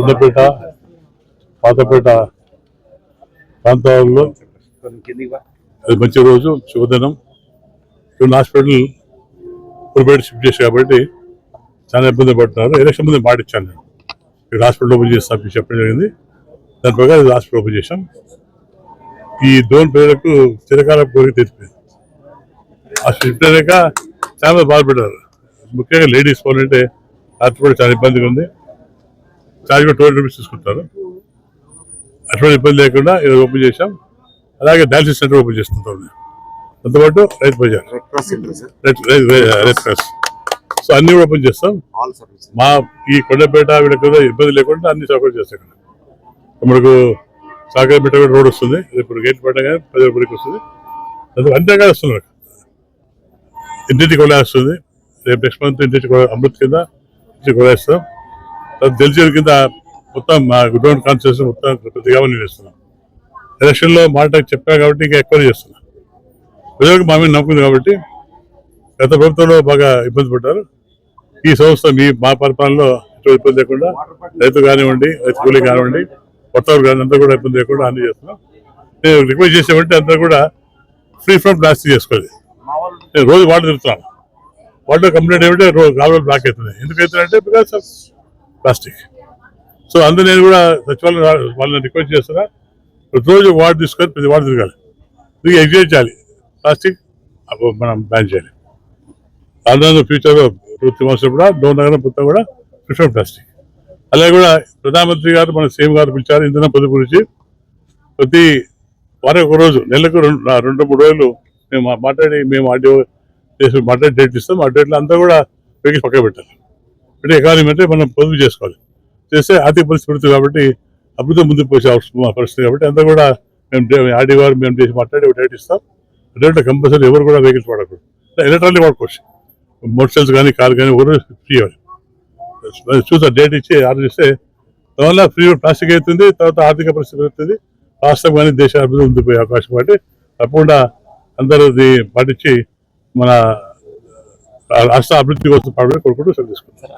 గుండెపేట పాతపేట ప్రాంతాల్లో అది మంచి రోజు శుభదినం. హాస్పిటల్ ప్రైవేట్ షిఫ్ట్ చేసి కాబట్టి చాలా ఇబ్బంది పడుతున్నారు. ఎలక్షన్ ముందు మాట ఇచ్చాను నేను, ఇక్కడ హాస్పిటల్ ఓపెన్ చేస్తాను చెప్పడం జరిగింది. దాని ప్రకారం హాస్పిటల్ ఓపెన్ చేశాం. ఈ దోన్ ప్రజలకు చిరకాల కోరిక తెచ్చిపోయింది. ఆ షిఫ్ట్ అయ్యాక చాలా బాధపడ్డారు. ముఖ్యంగా లేడీస్ పోవాలంటే హాస్పిటల్ చాలా ఇబ్బందిగా ఉంది. ఛార్జ్ కూడా 200 రూపీస్ తీసుకుంటారు. అటువంటి ఇబ్బంది లేకుండా ఇది ఓపెన్ చేశాం. అలాగే డయాలసిస్ సెంటర్ ఓపెన్ చేస్తుంటాం. దాంతోపాటు Rythu Bazar, red cross, so అన్ని కూడా ఓపెన్ చేస్తాం. మా ఈ కొండపేట వీళ్ళకి ఇబ్బంది లేకుండా అన్ని సౌకర్యం చేస్తాం. మనకు సాగర్పేట కూడా రోడ్ వస్తుంది. ఇప్పుడు గేట్ పెట్టగానే 10 రూపాయలకి వస్తుంది. అంతేగా వస్తున్నారు. ఇంటింటి కొలా వస్తుంది. రేపు నెక్స్ట్ మంత్ ఇంటింటి అమృత్ కింద ఇంటికి కొలేస్తాం. తెలిసి కింద మొత్తం మా గుడ్ కాన్స్టిట్యూషన్ మొత్తం ప్రతిగా నేను చేస్తున్నాం. ఎలక్షన్లో మాట చెప్పా కాబట్టి ఇంకా ఎక్కువ చేస్తున్నాం. ప్రజలకు మా మీద నమ్ముకుంది కాబట్టి గత ప్రభుత్వంలో బాగా ఇబ్బంది పడ్డారు. ఈ సంవత్సరం మా పరిపాలనలో ఎటువంటి ఇబ్బంది లేకుండా రైతు కానివ్వండి, రైతు కూలీ కానివ్వండి, కొత్త కానీ అంతా కూడా ఇబ్బంది లేకుండా అన్ని చేస్తున్నాం. నేను రిక్వెస్ట్ చేసామంటే అంతా కూడా ఫ్రీ ఫ్రమ్ ప్లాస్టిక్ చేసుకోవాలి. నేను రోజు వాటర్ తిరుగుతున్నాను. వాటర్ కంప్లైంట్ ఏమంటే గాలి బ్లాక్ అవుతుంది. ఎందుకు అవుతుందంటే బికాస్ ఆఫ్ ప్లాస్టిక్. సో అందులో నేను కూడా సచివాలయం వాళ్ళని రిక్వెస్ట్ చేస్తున్నా, ప్రతిరోజు వాటర్ తీసుకొని ప్రతి వాటర్ తిరగాలి. ఇది ఎగ్జైట్ చేయాలి. ప్లాస్టిక్ మనం బ్యాన్ చేయాలి. దాని ఫ్యూచర్లో 2-3 months కూడా డోన్ నగరం మొత్తం కూడా ఫ్రీ ఫ్రమ్ ప్లాస్టిక్. అలాగే కూడా ప్రధానమంత్రి గారు మన సీఎం గారు పిలిచారు ఇంధనం పొదుపు గురించి. ప్రతి వారం ఒక రోజు, నెలకు 2-3 రోజులు మేము ఆడియో చేసి మాట్లాడి డేట్ ఇస్తాం. ఆ డేట్లో అంతా కూడా వెహికల్స్ పక్క పెట్టాలి. అంటే ఎకానమీ అంటే మనం పొదుపు చేసుకోవాలి. చేస్తే ఆర్థిక పరిస్థితి పెడుతుంది కాబట్టి అభివృద్ధి ముందుకు పోసే అవసరం పరిస్థితి కాబట్టి అంతా కూడా మేము ఆర్డీ గారు మేము చేసి మాట్లాడి డేట్ ఇస్తాం. డేట్లో కంపల్సరీ ఎవరు కూడా వెహికల్స్ వాడకూడదు. ఎలక్ట్రానిక్ వాడుకోవచ్చు. మోటార్ సైకిల్స్ కానీ కార్ కానీ ఎవరు ఫ్రీ అవ్వాలి. చూసా డేట్ ఇచ్చి ఆర్డర్ ఇస్తే దానివల్ల ఫ్రీ ప్లాస్టిక్ అవుతుంది. తర్వాత ఆర్థిక పరిస్థితి పెరుగుతుంది. రాష్ట్రం కానీ దేశ అభివృద్ధి ముందుకు పోయే అవకాశం కాబట్టి తప్పకుండా అందరూ పాటించి మన రాష్ట్ర అభివృద్ధి కోసం పాల్గొని కోరుకుంటూ సెలవు తీసుకుంటారు.